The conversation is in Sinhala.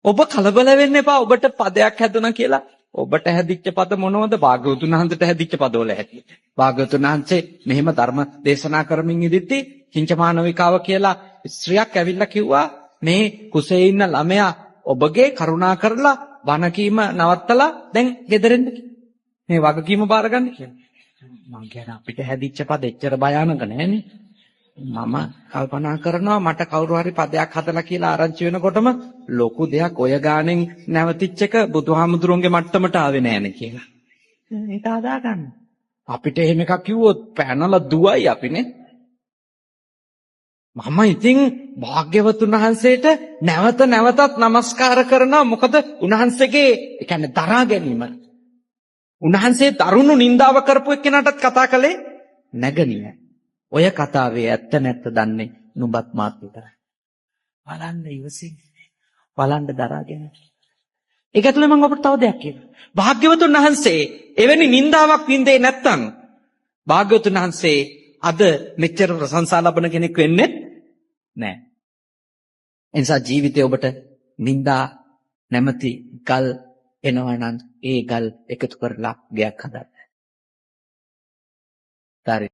ඔබ කලබල වෙන්න එපා. ඔබට පදයක් හැදුණා කියලා. ඔබට හැදිච්ච පද මොනවද? භාග්‍යවතුන් වහන්සේට හැදිච්ච පදවල හැටි. භාග්‍යවතුන් වහන්සේ මෙහෙම ධර්ම දේශනා කරමින් ඉදිද්දී කිංචමානවිකාව කියලා ස්ත්‍රියක් ඇවිල්ලා කිව්වා මේ කුසේ ඉන්න ළමයා ඔබගේ කරුණා කරලා බණ කීම නවත්තලා දැන් ගෙදරින් මේ වගකීම බාරගන්න කියලා. මං කියන අපිට හැදිච්ච පද එච්චර භයානක නෑනේ. මම කල්පනා කරනවා මට කවුරු හරි පදයක් හදලා කියලා ආරංචි වෙනකොටම ලොකු දෙයක් ඔය ගානෙන් නැවතිච්ච එක බුදුහාමුදුරන්ගේ මට්ටමට ආවේ නෑනේ කියලා. ඒක හදාගන්න. අපිට එහෙම එකක් කිව්වොත් පැනලා දුවයි අපිනේ. මම ඉතින් භාග්‍යවතුන් වහන්සේට නැවත නැවතත් নমස්කාර කරනවා. මොකද උන්වහන්සේගේ ඒ කියන්නේ දරා ගැනීම. උන්වහන්සේ දරුණු නින්දාව කරපු එක්කෙනාටත් කතා කළේ නැගණිය. ඔය කතාවේ ඇත්ත නැත්ත දන්නේ නුඹත් මාත් විතරයි. බලන්න ඉවසින්. බලන්න දරාගෙන. ඒක ඇතුලේ මම ඔබට තව දෙයක් කියනවා. භාග්‍යවතුන් වහන්සේ එවැනි නින්දාවක් වින්දේ නැත්තම් භාග්‍යවතුන් වහන්සේ අද මෙච්චර ප්‍රශංසා ලබන කෙනෙක් වෙන්නේ නැහැ. ඒ නිසා ජීවිතේ ඔබට නින්දා නැමැති ගල් එනවා නම් ඒ ගල් එකතු කරලා ගයක් හදන්න. හරි.